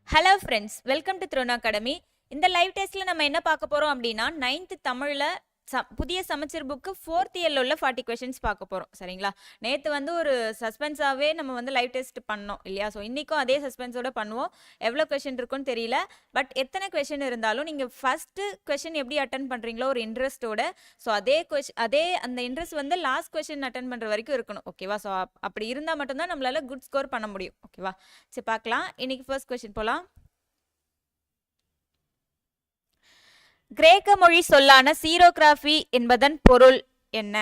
Hello friends, welcome to Throne academy. இந்த live டெஸ்ட்டில் நம்ம என்ன பார்க்க போகிறோம் அப்படின்னா 9th தமிழில் புதிய சமச்சீர் புக்கு 4th இயரில் உள்ள 40 கொஷின்ஸ் பார்க்க போகிறோம். சரிங்களா? நேற்று வந்து ஒரு சஸ்பென்ஸாகவே நம்ம வந்து லைவ் டெஸ்ட் பண்ணோம் இல்லையா? ஸோ இன்றைக்கும் அதே சஸ்பென்ஸோட பண்ணுவோம். எவ்வளோ கொஷின் இருக்குன்னு தெரியல, பட் எத்தனை கொஷின் இருந்தாலும் நீங்கள் ஃபஸ்ட்டு கொஷின் எப்படி அட்டன் பண்ணுறீங்களோ ஒரு இன்ட்ரெஸ்ட்டோட, ஸோ அதே அந்த இன்ட்ரெஸ்ட் வந்து லாஸ்ட் கொஷின் அட்டன் பண்ணுற வரைக்கும் இருக்கணும். ஓகேவா? ஸோ அப்படி இருந்தால் மட்டும்தான் நம்மளால குட் ஸ்கோர் பண்ண முடியும். ஓகேவா? சரி, பார்க்கலாம். இன்னைக்கு ஃபர்ஸ்ட் கொஷின் போகலாம். கிரேக்க மொழி சொல்லான சீரோகிராஃபி என்பதன் பொருள் என்ன?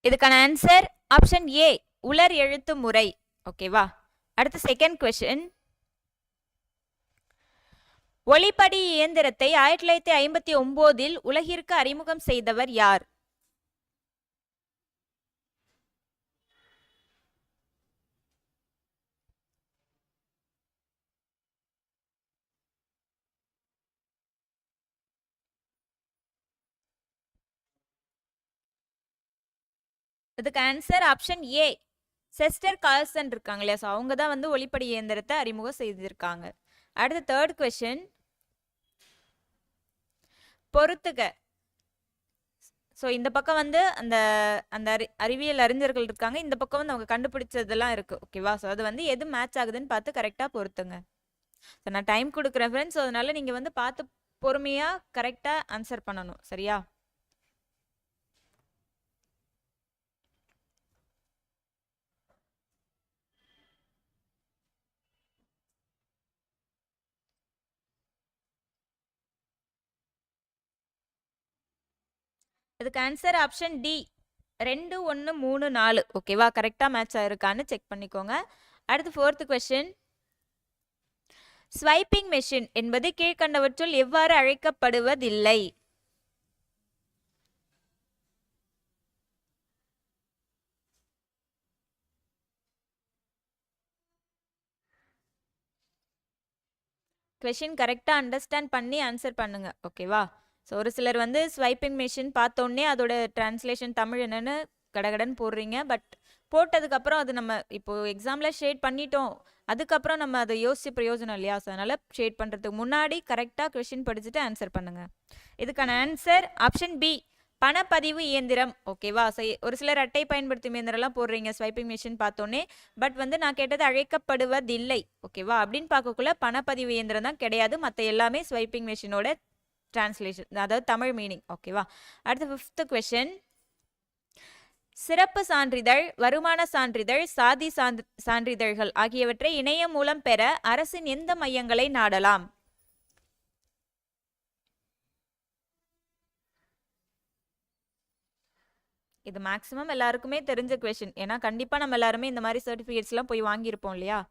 இதுக்கான ஆன்சர் ஆப்ஷன் ஏ, உலர் எழுத்து முறை. ஓகேவா? அடுத்த செகண்ட் கொஸ்டின். ஒளிப்படி இயந்திரத்தை 1959 உலகிற்கு அறிமுகம் செய்தவர் யார்? இதுக்கு ஆன்சர் ஆப்ஷன் ஏ, செஸ்டர் கார்ல்சன் இருக்காங்க இல்லையா? ஸோ அவங்க தான் வந்து ஒளிப்படி இயந்திரத்தை அறிமுகம் செய்திருக்காங்க. அடுத்த தேர்ட் கொஸ்டின். பொறுத்துக. ஸோ இந்த பக்கம் வந்து அந்த அந்த அறிவியல் அறிஞர்கள் இருக்காங்க, இந்த பக்கம் வந்து அவங்க கண்டுபிடிச்சதெல்லாம் இருக்கு. ஓகேவா? ஸோ அது வந்து எது மேட்ச் ஆகுதுன்னு பார்த்து கரெக்டாக பொறுத்துங்க. ஸோ நான் டைம் கொடுக்குறேன் ஃப்ரெண்ட்ஸ், ஸோ அதனால நீங்கள் வந்து பார்த்து பொறுமையாக கரெக்டாக ஆன்சர் பண்ணணும். சரியா? இதுக்கு ஆன்சர் ஆப்ஷன் டி, 2 1 3 4. ஓகேவா? கரெக்டாக மேட்ச் ஆயிருக்கான்னு செக் பண்ணிக்கோங்க. அடுத்து ஃபோர்த் கொஸ்டின். ஸ்வைப்பிங் மெஷின் என்பது கீழ்கண்டவற்றுள் எவ்வாறு அழைக்கப்படுவதில்லை? கொஸ்டின் கரெக்டாக அண்டர்ஸ்டாண்ட் பண்ணி ஆன்சர் பண்ணுங்க. ஓகேவா? ஸோ ஒரு சிலர் வந்து ஸ்வைப்பிங் மிஷின் பார்த்தோன்னே அதோட டிரான்ஸ்லேஷன் தமிழ் என்னன்னு கடகடன்னு போடுறீங்க, பட் போட்டதுக்கப்புறம் அது நம்ம இப்போ எக்ஸாமில் ஷேட் பண்ணிட்டோம், அதுக்கப்புறம் நம்ம அதை யோசிச்சு பிரயோஜனம் இல்லையா? ஸோ அதனால் ஷேட் பண்ணுறதுக்கு முன்னாடி கரெக்டாக கொஸ்டின் படிச்சுட்டு ஆன்சர் பண்ணுங்க. இதுக்கான ஆன்சர் ஆப்ஷன் பி, பணப்பதிவு இயந்திரம். ஓகேவா? ஒரு சிலர் அட்டை பயன்படுத்தும் இயந்திரம்லாம் போடுறீங்க ஸ்வைப்பிங் மிஷின் பார்த்தோன்னே, பட் வந்து நான் கேட்டது அழைக்கப்படுவதில்லை. ஓகேவா? அப்படின்னு பார்க்கக்குள்ள பணப்பதிவு இயந்திரம் தான் கிடையாது, மற்ற எல்லாமே ஸ்வைப்பிங் மிஷினோட டிரான்ஸ்லேஷன், அதாவது தமிழ் மீனிங். ஓகேவா? அடுத்த ஃபிஃப்த் கொஸ்டின். சிறப்பு சான்றிதழ், வருமான சான்றிதழ், சாதி சான்றிதழ்கள் ஆகியவற்றை இணையம் மூலம் பெற அரசின் எந்த மையங்களை நாடலாம்? இது மேக்ஸிமம் எல்லாருக்குமே தெரிஞ்ச கொஸ்டின், ஏன்னா கண்டிப்பா நம்ம எல்லாருமே இந்த மாதிரி சர்டிஃபிகேட்ஸ்லாம் போய் வாங்கியிருப்போம் இல்லையா?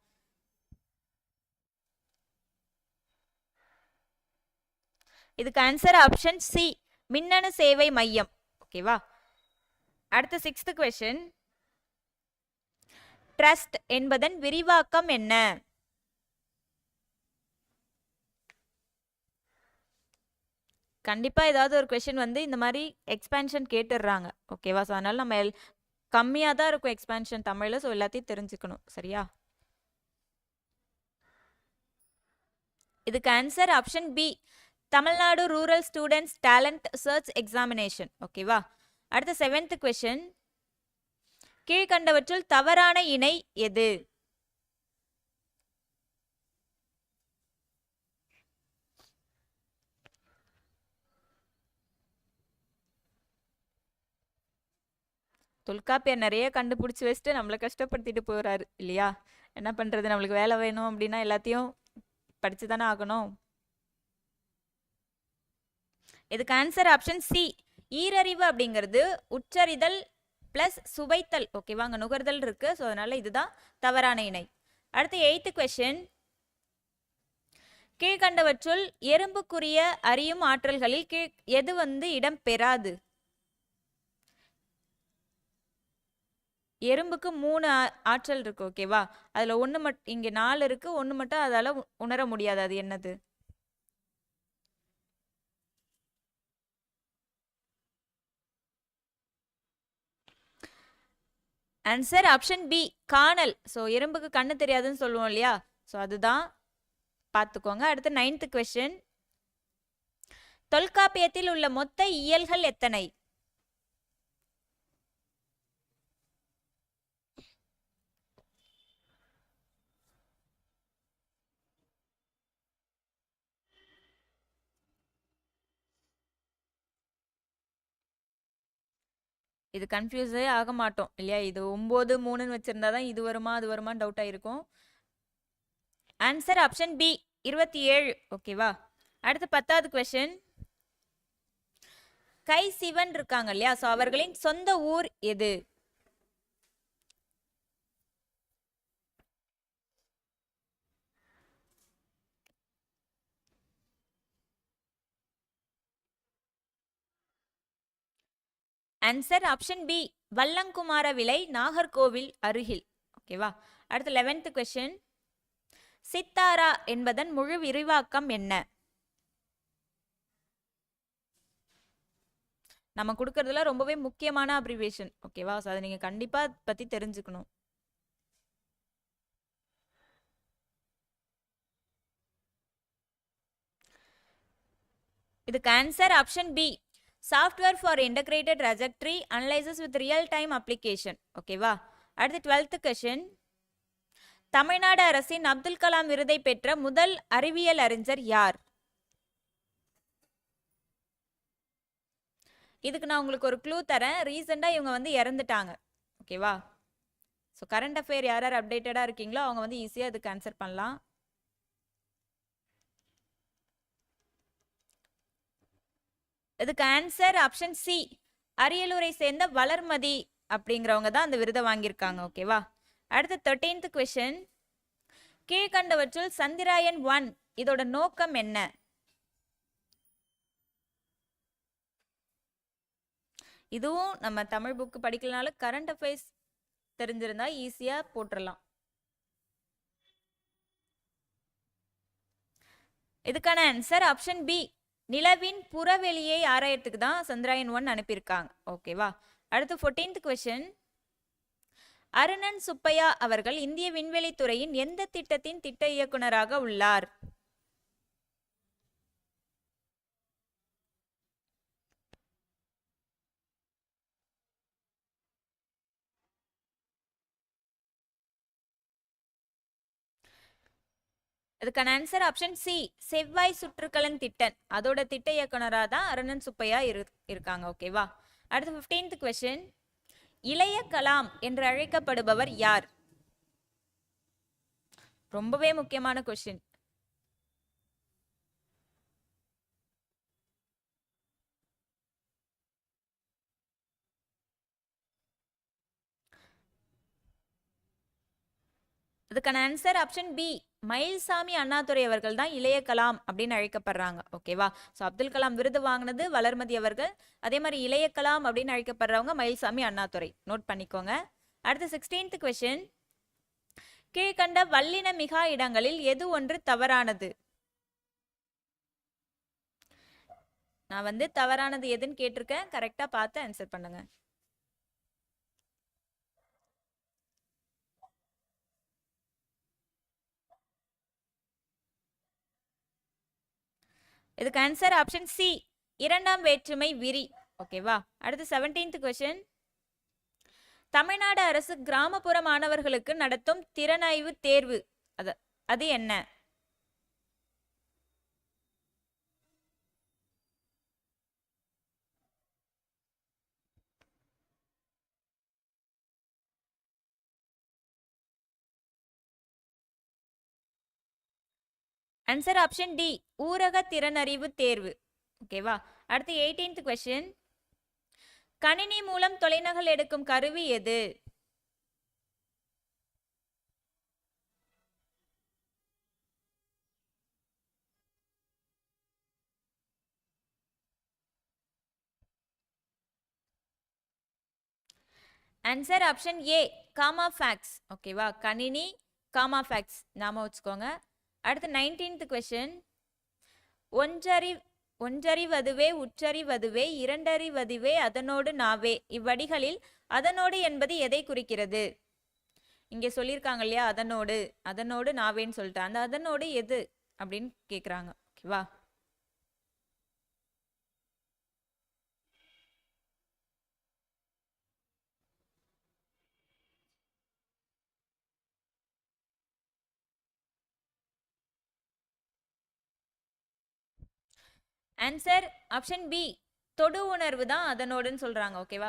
இதுக்கு ஆன்சர் ஆப்ஷன் சி, மின்னணு சேவை மையம். ஓகேவா? அடுத்த சிக்ஸ்த் கொஸ்டின். ட்ரஸ்ட் என்பதன் விரிவாக்கம் என்ன? கண்டிப்பா ஏதாவது ஒரு கொஸ்டின் வந்து இந்த மாதிரி எக்ஸ்பேன்ஷன் கேட்டுடுறாங்க. ஓகேவா? ஸோ அதனால நம்ம கம்மியாக தான் இருக்கும் எக்ஸ்பேன்ஷன் தமிழில், ஸோ எல்லாத்தையும் தெரிஞ்சுக்கணும். சரியா? இதுக்கு answer option B, Tamil Nadu rural students talent search examination. ஓகேவா? அடுத்த செவன்த் கொஸ்டின். கீழ்கண்டவற்றுள் தவறான இணை எது? தொல்காப்பியர் நிறைய கண்டுபிடிச்சி வச்சுட்டு நம்மளை கஷ்டப்படுத்திட்டு போறாரு இல்லையா? என்ன பண்றது, நம்மளுக்கு வேலை வேணும் அப்படின்னா எல்லாத்தையும் படிச்சு தானே ஆகணும். இதுக்கு ஆன்சர் ஆப்ஷன் சி, ஈரறிவு அப்படிங்கிறது உச்சரிதல் பிளஸ் சுவைத்தல். ஓகேவா? அங்கே நுகர்தல் இருக்கு, ஸோ அதனால இதுதான் தவறான இணை. அடுத்து எய்த் கொஸ்டின். கீழ்கண்டவற்றுள் எறும்புக்குரிய அறியும் ஆற்றல்களில் எது இடம் பெறாது? எறும்புக்கு 3 ஆற்றல் இருக்கு. ஓகேவா? அதுல ஒன்று மட்டும் இங்கே 4 இருக்கு, ஒன்று மட்டும் அதால உணர முடியாது. அது என்னது? ஆன்சர் ஆப்ஷன் பி, காணல். ஸோ எறும்புக்கு கண்ணு தெரியாதுன்னு சொல்லுவோம் இல்லையா? ஸோ அதுதான், பார்த்துக்கோங்க. அடுத்து 9th கொஸ்டின். தொல்காப்பியத்தில் உள்ள மொத்த இயல்கள் எத்தனை? இது கன்ஃபியூஸே ஆக மாட்டோம் இல்லையா? இது 9 3ன்னு வச்சிருந்தா தான் இது வருமா அது வருமான்னு டவுட் ஆயிருக்கும். Answer option B, 27. ஓகேவா? அடுத்து 10வது கொஸ்டின். கை சிவன் இருக்காங்க இல்லையா? ஸோ அவர்களின் சொந்த ஊர் எது? ஆன்சர் ஆப்ஷன் பி, வல்லங்குமார விலை, நாகர்கோவில் அருகில். ஓகேவா? அடுத்து 11th கொஸ்டின். சித்தாரா என்பதன் முழு விரிவாக்கம் என்ன? நம்ம கொடுக்கறதுல ரொம்பவே முக்கியமான அப்ரிவேஷன். ஓகேவா? ஸோ அதை நீங்க கண்டிப்பா பத்தி தெரிஞ்சுக்கணும். இதுக்கு answer option B, software for integrated trajectory analysis with real time application. ஓகேவா? அடுத்து 12th கொஸ்டின். தமிழ்நாடு அரசின் அப்துல் கலாம் விருதை பெற்ற முதல் அறிவியல் அறிஞர் யார்? இதுக்கு நான் உங்களுக்கு ஒரு க்ளூ தரேன். ரீசெண்டாக இவங்க வந்து இறந்துட்டாங்க. ஓகேவா? ஸோ கரண்ட் அஃபேர் யார் யார் அப்டேட்டடாக இருக்கீங்களோ அவங்க வந்து ஈஸியாக இதுக்கு ஆன்சர் பண்ணலாம். இதுக்கு ஆன்சர் ஆப்ஷன் சி, அரியலூரை சேர்ந்த வளர்மதி அப்படிங்கிறவங்க தான் அந்த விருதை வாங்கியிருக்காங்க. ஓகேவா? அடுத்து 13th கொஸ்டின். கீழ்கண்டவற்றுள் சந்திராயன் 1 இதோட நோக்கம் என்ன? இதுவும் நம்ம தமிழ் புக்கு படிக்கலனாலும் கரண்ட் அஃபேர்ஸ் தெரிஞ்சிருந்தா ஈஸியா போட்டுடலாம். இதுக்கான ஆன்சர் ஆப்ஷன் பி, நிலவின் புறவெளியை ஆராயத்துக்கு தான் சந்திராயன் 1 அனுப்பியிருக்காங்க. ஓகேவா? அடுத்து 14th கொஸ்டின். அருணன் சுப்பையா அவர்கள் இந்திய விண்வெளி துறையின் எந்த திட்டத்தின் திட்ட இயக்குனராக உள்ளார்? அதுக்கான ஆன்சர் ஆப்ஷன் சி, செவ்வாய் சுற்றுக்கலன் திட்டம். அதோட திட்ட இயக்குனராக தான் அருணன் சுப்பையா இருக்காங்க. ஓகேவா? அடுத்து 15th கொஸ்டின். இளைய கலாம் என்று அழைக்கப்படுபவர் யார்? ரொம்பவே முக்கியமான கொஸ்டின். அதுக்கான answer option B, Mayilsamy Annadurai அவர்கள் தான் இளைய கலாம் அப்படின்னு அழைக்கப்படுறாங்க. ஓகேவா? ஸோ அப்துல் கலாம் விருது வாங்கினது வளர்மதி அவர்கள். அதே மாதிரி இளைய கலாம் அப்படின்னு அழைக்கப்படுறவங்க மயில்சாமி அண்ணாதுரை. நோட் பண்ணிக்கோங்க. அடுத்து 16th கொஸ்டின். கீழ்கண்ட வல்லின மிகா இடங்களில் எது ஒன்று தவறானது? நான் வந்து தவறானது எதுன்னு கேட்டிருக்கேன். கரெக்டா பார்த்து ஆன்சர் பண்ணுங்க. இதுக்கு ஆன்சர் ஆப்ஷன் சி, இரண்டாம் வேற்றுமை விரி. ஓகேவா? அடுத்து 17th கொஸ்டின். தமிழ்நாடு அரசு கிராமப்புற மாணவர்களுக்கு நடத்தும் திறனாய்வு தேர்வு அது என்ன? ஆன்சர் ஆப்ஷன் டி, ஊரக திறனறிவு தேர்வு. ஓகேவா? அடுத்து 18th கொஸ்டின். கணினி மூலம் தொலைநகல் எடுக்கும் கருவி எது? Answer option A comma fax. ஓகேவா, கணினி காமா ஃபேக்ஸ் நாம வச்சுக்கோங்க. அடுத்து 19th கொஸ்டின். ஒன்றறிவதுவே உற்றறிவதுவே இரண்டறிவதுவே அதனோடு நாவே, இவ்வடிகளில் அதனோடு என்பது எதை குறிக்கிறது? இங்க சொல்லியிருக்காங்க இல்லையா, அதனோடு அதனோடு நாவேன்னு சொல்லிட்டு, அந்த அதனோடு எது அப்படின்னு கேக்குறாங்க. ஓகேவா, ஆன்சர் ஆப்ஷன் பி தொடு உணர்வு தான் அதனோடுன்னு சொல்றாங்க. ஓகேவா,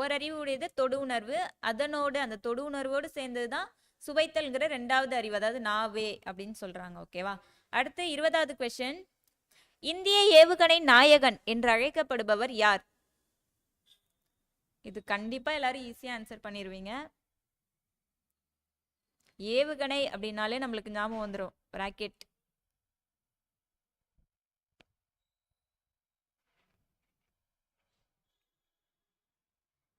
ஓரறிவு உடையது தொடு உணர்வு, அதனோடு அந்த தொடு உணர்வோடு சேர்ந்தது தான் சுவைத்தல்ங்கிற ரெண்டாவது அறிவு, அதாவது நாவே அப்படின்னு சொல்றாங்க. ஓகேவா, அடுத்து 20வது கொஸ்டின். இந்திய ஏவுகணை நாயகன் என்று அழைக்கப்படுபவர் யார்? இது கண்டிப்பா எல்லாரும் ஈஸியா ஆன்சர் பண்ணிருவீங்க. ஏவுகணை அப்படின்னாலே நம்மளுக்கு ஞாபகம் வந்துடும் rocket.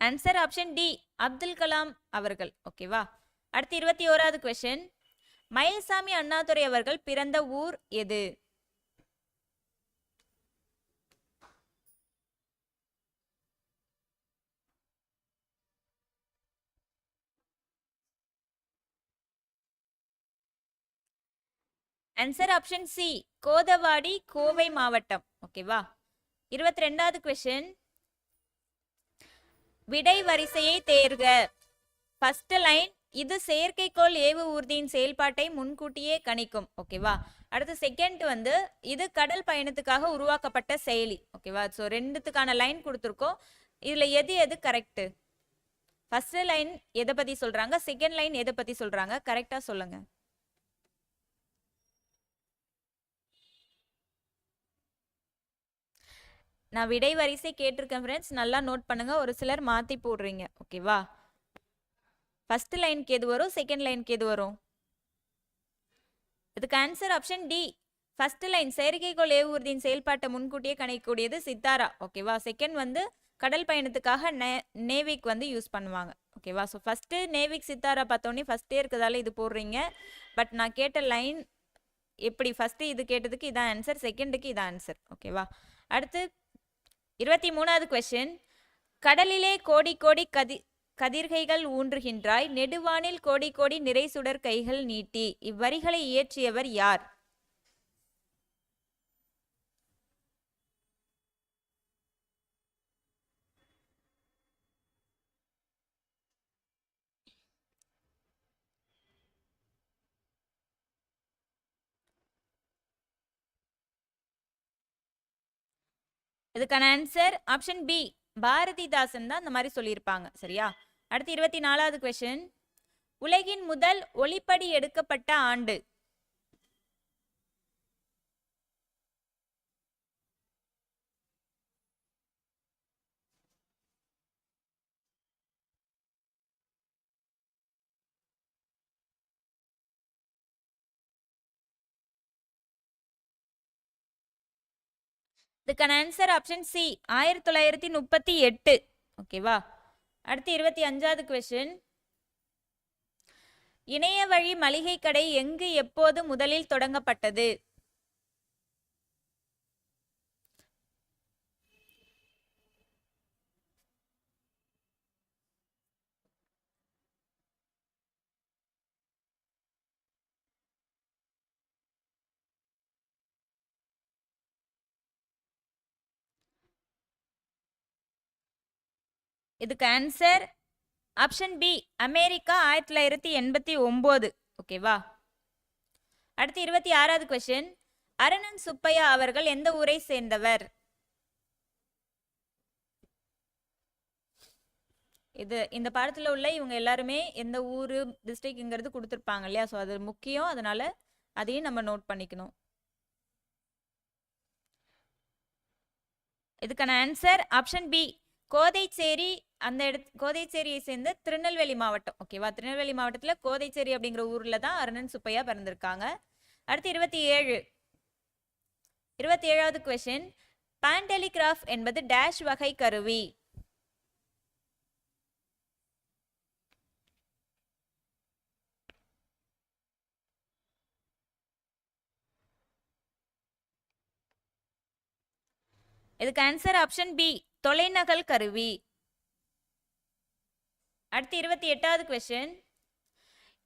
Answer option D Abdul Kalam அவர்கள். ஓகேவா, அடுத்து 21வது கொஸ்டின். மயில்சாமி அண்ணாதுரை அவர்கள் பிறந்த ஊர் எது? Answer option C Kothavadi, Kovai மாவட்டம். ஓகேவா, 22வது கொஸ்டின். விடை வரிசையை தேர்க. ஃபர்ஸ்ட் லைன் இது செயற்கைக்கோள் ஏவு ஊர்தியின் செயல்பாட்டை முன்கூட்டியே கணிக்கும். ஓகேவா, அடுத்து செகண்ட் வந்து இது கடல் பயணத்துக்காக உருவாக்கப்பட்ட செயலி. ஓகேவா, ஸோ ரெண்டுத்துக்கான லைன் கொடுத்துருக்கோம். இதுல எது எது கரெக்ட்? ஃபர்ஸ்ட் லைன் எதை பத்தி சொல்றாங்க, செகண்ட் லைன் எதை பத்தி சொல்றாங்க, கரெக்டா சொல்லுங்க. நான் விடை வரிசை கேட்டிருக்கேன் ஃப்ரெண்ட்ஸ், நல்லா நோட் பண்ணுங்க. ஒரு சிலர் மாத்தி போடுறீங்க. ஓகேவா, ஃபர்ஸ்ட் லைனுக்கு எது வரும், செகண்ட் லைனுக்கு எது வரும்? இதுக்கு answer option D first line செயற்கைக்கோள் ஏவுறுதியின் செயல்பாட்டை முன்கூட்டியே கணிக்கக்கூடியது சித்தாரா. ஓகேவா, செகண்ட் வந்து கடல் பயணத்துக்காக நேவிக் வந்து யூஸ் பண்ணுவாங்க. ஓகேவா, ஸோ ஃபர்ஸ்ட் நேவிக் சித்தாரா பார்த்தோன்னே ஃபர்ஸ்டே இருக்கிறதால இது போடுறீங்க. பட் நான் கேட்ட லைன் எப்படி, ஃபர்ஸ்ட் இது கேட்டதுக்கு இதான் ஆன்சர், செகண்டுக்கு இதான் ஆன்சர். ஓகேவா, அடுத்து 23வது கொஸ்டின். கடலிலே கோடி கோடி கதிர்கைகள் ஊன்றுகின்றாய், நெடுவானில் கோடி கோடி நிறை சுடர் கைகள் நீட்டி, இவ்வரிகளை இயற்றியவர் யார்? இதுக்கான ஆன்சர் ஆப்ஷன் பி பாரதிதாசன் தான் இந்த மாதிரி சொல்லியிருப்பாங்க. சரியா, அடுத்து 24வது கொஸ்டின். உலகின் முதல் ஒளிப்படி எடுக்கப்பட்ட ஆண்டு? இதுக்கான ஆன்சர் ஆப்ஷன் சி 1938. ஓகேவா, அடுத்து 25வது கொஸ்டின். இணைய வழி மளிகை கடை எங்கு எப்போது முதலில் தொடங்கப்பட்டது? இதுக்கு ஆன்சர் ஆப்ஷன் பி அமெரிக்கா 1989. ஓகேவா, அடுத்து 26வது கொஸ்டின். அரணன் சுப்பையா அவர்கள் எந்த ஊரை சேர்ந்தவர்? இந்த பாடத்துல உள்ள இவங்க எல்லாருமே எந்த ஊரு டிஸ்ட்ரிக்ட்ங்கிறது கொடுத்துருப்பாங்க இல்லையா, ஸோ அது முக்கியம், அதனால அதையும் நம்ம நோட் பண்ணிக்கணும். இதுக்கான ஆன்சர் ஆப்ஷன் பி கோதைச்சேரி. அந்த கோதைச்சேரியை சேர்ந்த திருநெல்வேலி மாவட்டம். ஓகேவா, திருநெல்வேலி மாவட்டத்தில் கோதைச்சேரி அப்படிங்கிற ஊர்ல தான் அருணன் சுப்பையா பிறந்திருக்காங்க. அடுத்து 27வது கொஸ்டின். பாண்டெலிகிராஃப் என்பது டேஷ் வகை கருவி? இதுக்கு ஆன்சர் ஆப்ஷன் பி, தொலைநகல் கருவி. அடுத்து 28வது கொஸ்டின்.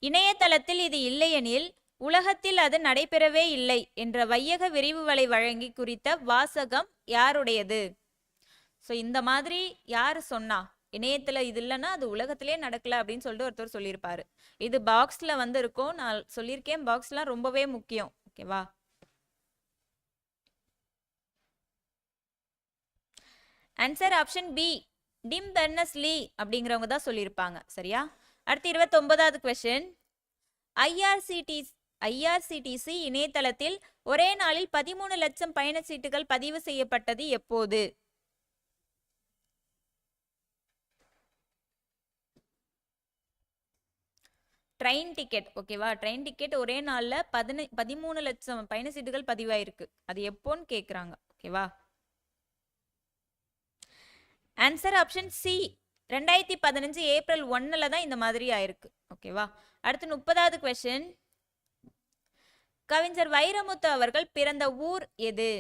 இணையதளத்தில் இது இல்லையெனில் உலகத்தில் அது நடைபெறவே இல்லை என்ற வையக விரிவுவலை வழங்கி குறித்த வாசகம் யாருடையது? ஸோ இந்த மாதிரி யார் சொன்னா? இணையத்தில் இது இல்லைன்னா அது உலகத்திலே நடக்கல அப்படின்னு சொல்லிட்டு ஒருத்தர் சொல்லியிருப்பாரு. இது பாக்ஸில் வந்து இருக்கும். நான் சொல்லியிருக்கேன், பாக்ஸ்லாம் ரொம்பவே முக்கியம். ஓகேவா? Answer option B, Tim Berners Lee அப்படிங்கிறவங்க தான் சொல்லியிருப்பாங்க. சரியா? அடுத்து 29வது கொஸ்டின். ஐஆர்சிடிசி இணையதளத்தில் ஒரே நாளில் 13 லட்சம் பயணச்சீட்டுகள் பதிவு செய்யப்பட்டது எப்போது? Train ticket. ஓகேவா? ட்ரெயின் டிக்கெட் ஒரே நாளில் 13 லட்சம் பயணச்சீட்டுகள் பதிவாயிருக்கு. அது எப்போன்னு கேட்குறாங்க. ஓகேவா? ஆன்சர் ஆப்ஷன் சி, 2015 ஏப்ரல் 1 தான் இந்த மாதிரி ஆயிருக்கு. ஓகேவா? அடுத்து 30வது கொஸ்டின். கவிஞர் வைரமுத்து அவர்கள் பிறந்த ஊர் எது?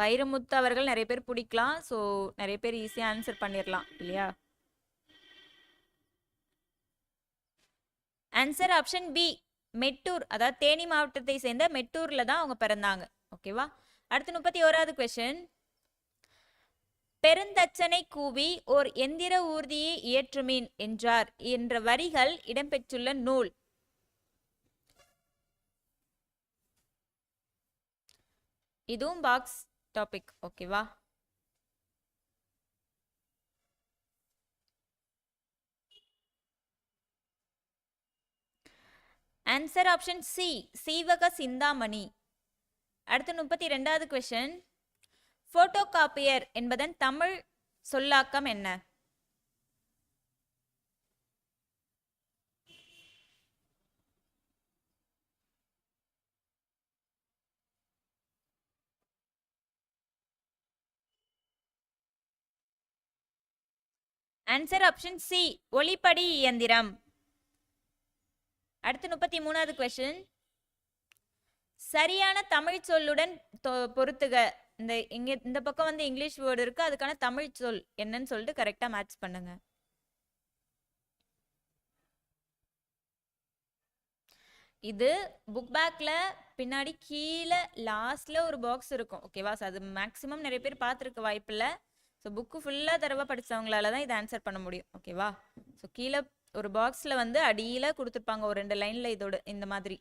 வைரமுத்து அவர்கள் நிறைய பேர் பிடிக்கலாம். ஸோ நிறைய பேர் ஈஸியாக ஆன்சர் பண்ணிடலாம் இல்லையா? Answer option B, Mettur. அதாவது தேனி மாவட்டத்தை சேர்ந்த மெட்டூர்ல தான் அவங்க பிறந்தாங்க. ஓகேவா? அடுத்து 31வது கொஸ்டின். பெருந்தச்சனை கூவி ஓர் எந்திர ஊர்தியை இயற்றுமீன் என்றார் என்ற வரிகள் இடம்பெற்றுள்ள நூல். இதுவும் பாக்ஸ் டாபிக். ஓகேவா? Answer option C, Seevaka Chintamani. அடுத்து 32வது கொஸ்டின். போட்டோ காப்பியர் என்பதன் தமிழ் சொல்லாக்கம் என்ன? ஆன்சர் ஆப்ஷன் சி, ஒளிப்படி இயந்திரம். அடுத்து 33வது கொஸ்டின். சரியான தமிழ் சொல்லுடன் பொருத்துக. இந்த பக்கம் வந்து இங்கிலீஷ் வேர்டு இருக்கு, அதுக்கான தமிழ் சொல் என்னன்னு சொல்லிட்டு கரெக்டா மேட்ச் பண்ணுங்க. இது புக் பேக்ல பின்னாடி கீழே லாஸ்ட்ல ஒரு பாக்ஸ் இருக்கும். ஓகேவா? அது மேக்ஸிமம் நிறைய பேர் பார்த்துருக்க வாய்ப்பில்லை. ஸோ புக்கு ஃபுல்லாக தடவை படித்தவங்களால தான் இதை ஆன்சர் பண்ண முடியும். ஓகேவா? ஸோ கீழே ஒரு பாக்ஸில் வந்து அடியில் கொடுத்துருப்பாங்க ஒரு 2 லைனில் இதோட இந்த மாதிரி.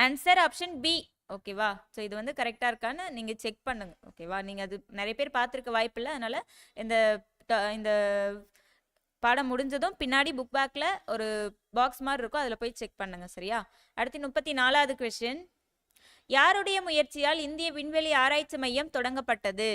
Answer option B. ஓகேவா? ஸோ இது வந்து கரெக்டாக இருக்கான்னு நீங்கள் செக் பண்ணுங்க. ஓகேவா? நீங்கள் அது நிறைய பேர் பார்த்துருக்க வாய்ப்பில்லை. அதனால் இந்த பாடம் முடிஞ்சதும் பின்னாடி புக் பேக்கில் ஒரு பாக்ஸ் மாதிரி இருக்கும், அதில் போய் செக் பண்ணுங்க. சரியா? அடுத்து 34வது கொஸ்டின். யாருடைய முயற்சியால் இந்திய விண்வெளி ஆராய்ச்சி மையம் தொடங்கப்பட்டது?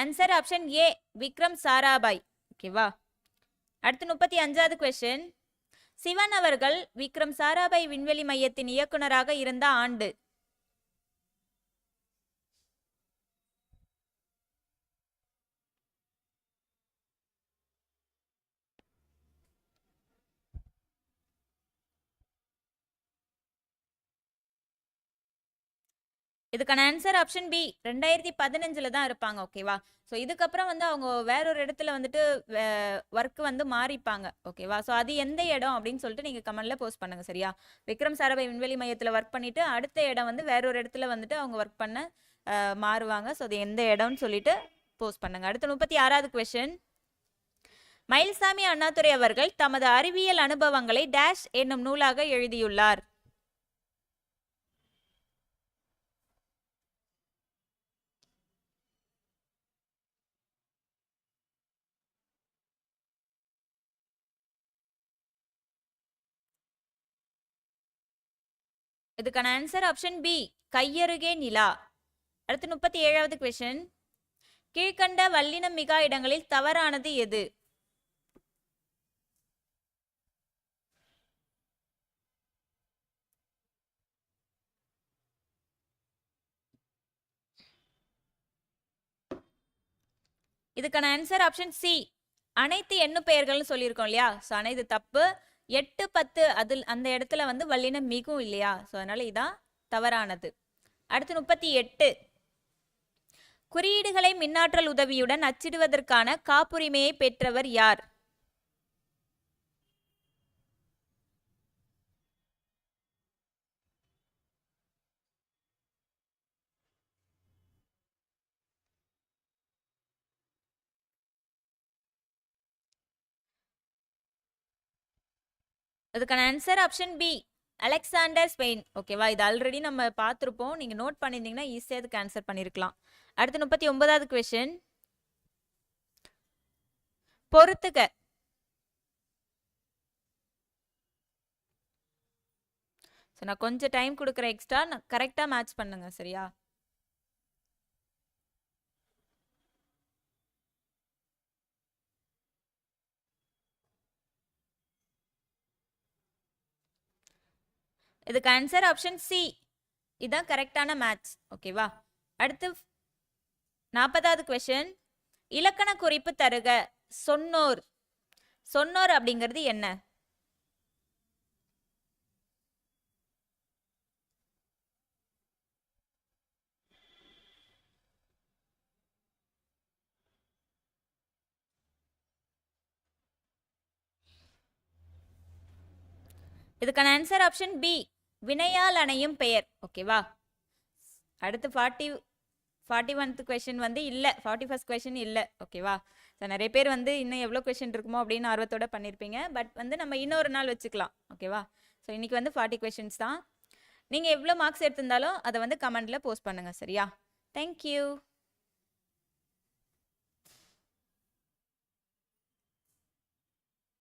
ஆன்சர் ஆப்ஷன் ஏ, விக்ரம் சாராபாய். ஓகேவா? அடுத்து 35வது கொஸ்டின். சிவன் அவர்கள் விக்ரம் சாராபாய் விண்வெளி மையத்தின் இயக்குனராக இருந்த ஆண்டு? இதுக்கான ஆன்சர் ஆப்ஷன் பி, 2015 தான் இருப்பாங்க. ஓகேவா? ஸோ இதுக்கப்புறம் வந்து அவங்க வேற ஒரு இடத்துல வந்துட்டு ஒர்க் வந்து மாறிப்பாங்க. ஓகேவா? ஸோ அது எந்த இடம் அப்படின்னு சொல்லிட்டு நீங்கள் கமெண்ட்ல போஸ்ட் பண்ணுங்க. சரியா? விக்ரம் சாராபாய் விண்வெளி மையத்தில் ஒர்க் பண்ணிட்டு அடுத்த இடம் வந்து வேற ஒரு இடத்துல வந்துட்டு அவங்க ஒர்க் பண்ண மாறுவாங்க. ஸோ அது எந்த இடம்னு சொல்லிட்டு போஸ்ட் பண்ணுங்க. அடுத்து 36வது கொஸ்டின். மயில்சாமி அண்ணாதுரை அவர்கள் தமது அறிவியல் அனுபவங்களை டேஷ் என்னும் நூலாக எழுதியுள்ளார். இதுக்கான ஆன்சர் ஆப்ஷன் பி, கையருகே நிலா. அடுத்து 37வது கொஸ்டின். கீழ்கண்ட வல்லினம் மிகா இடங்களில் தவறானது எது? இதுக்கான ஆன்சர் ஆப்ஷன் சி, அனைத்து எண்ணு பெயர்கள்னு சொல்லியிருக்கோம் இல்லையா? ஸோ ஆனால் இது தப்பு. 8, 10 அதில் அந்த இடத்துல வந்து வல்லினம் மிகும் இல்லையா? ஸோ அதனால இதான் தவறானது. அடுத்து 38. குறியீடுகளை மின்னாற்றல் உதவியுடன் அச்சிடுவதற்கான காப்புரிமையை பெற்றவர் யார்? அதுக்கான answer option B, Alexander Bain. ஓகேவா? இது ஆல்ரெடி நம்ம பார்த்துருப்போம். நீங்கள் நோட் பண்ணியிருந்தீங்கன்னா ஈஸியாக அதுக்கு ஆன்சர் பண்ணியிருக்கலாம். அடுத்து 39வது கொஸ்டின். பொறுத்துக்க. ஸோ நான் கொஞ்சம் டைம் கொடுக்குறேன் எக்ஸ்ட்ரா, நான் கரெக்டாக மேட்ச் பண்ணுங்க. சரியா? இதுக்கு ஆன்சர் ஆப்ஷன் சி, இதுதான் கரெக்டான மேட்ச். ஓகேவா? அடுத்து 40வது கொஸ்டின். இலக்கண குறிப்பு தருக. சொன்னோர். சொன்னோர் அப்படிங்கிறது என்ன? இதுக்கான ஆன்சர் ஆப்ஷன் பி, வினையால் அணையும் பெயர். ஓகேவா? அடுத்து 41th கொஸ்டின் வந்து இல்லை, 41st கொஸ்டின் இல்லை. ஓகேவா? ஸோ நிறைய பேர் வந்து இன்னும் எவ்வளோ கொஸ்டின் இருக்குமோ அப்படின்னு ஆர்வத்தோட பண்ணியிருப்பீங்க. பட் வந்து நம்ம இன்னொரு நாள் வச்சுக்கலாம். ஓகேவா? ஸோ இன்னைக்கு வந்து 40 கொஸ்டின்ஸ் தான். நீங்கள் எவ்வளோ மார்க்ஸ் எடுத்திருந்தாலும் அதை வந்து கமெண்ட்டில் போஸ்ட் பண்ணுங்கள். சரியா? தேங்க்யூ.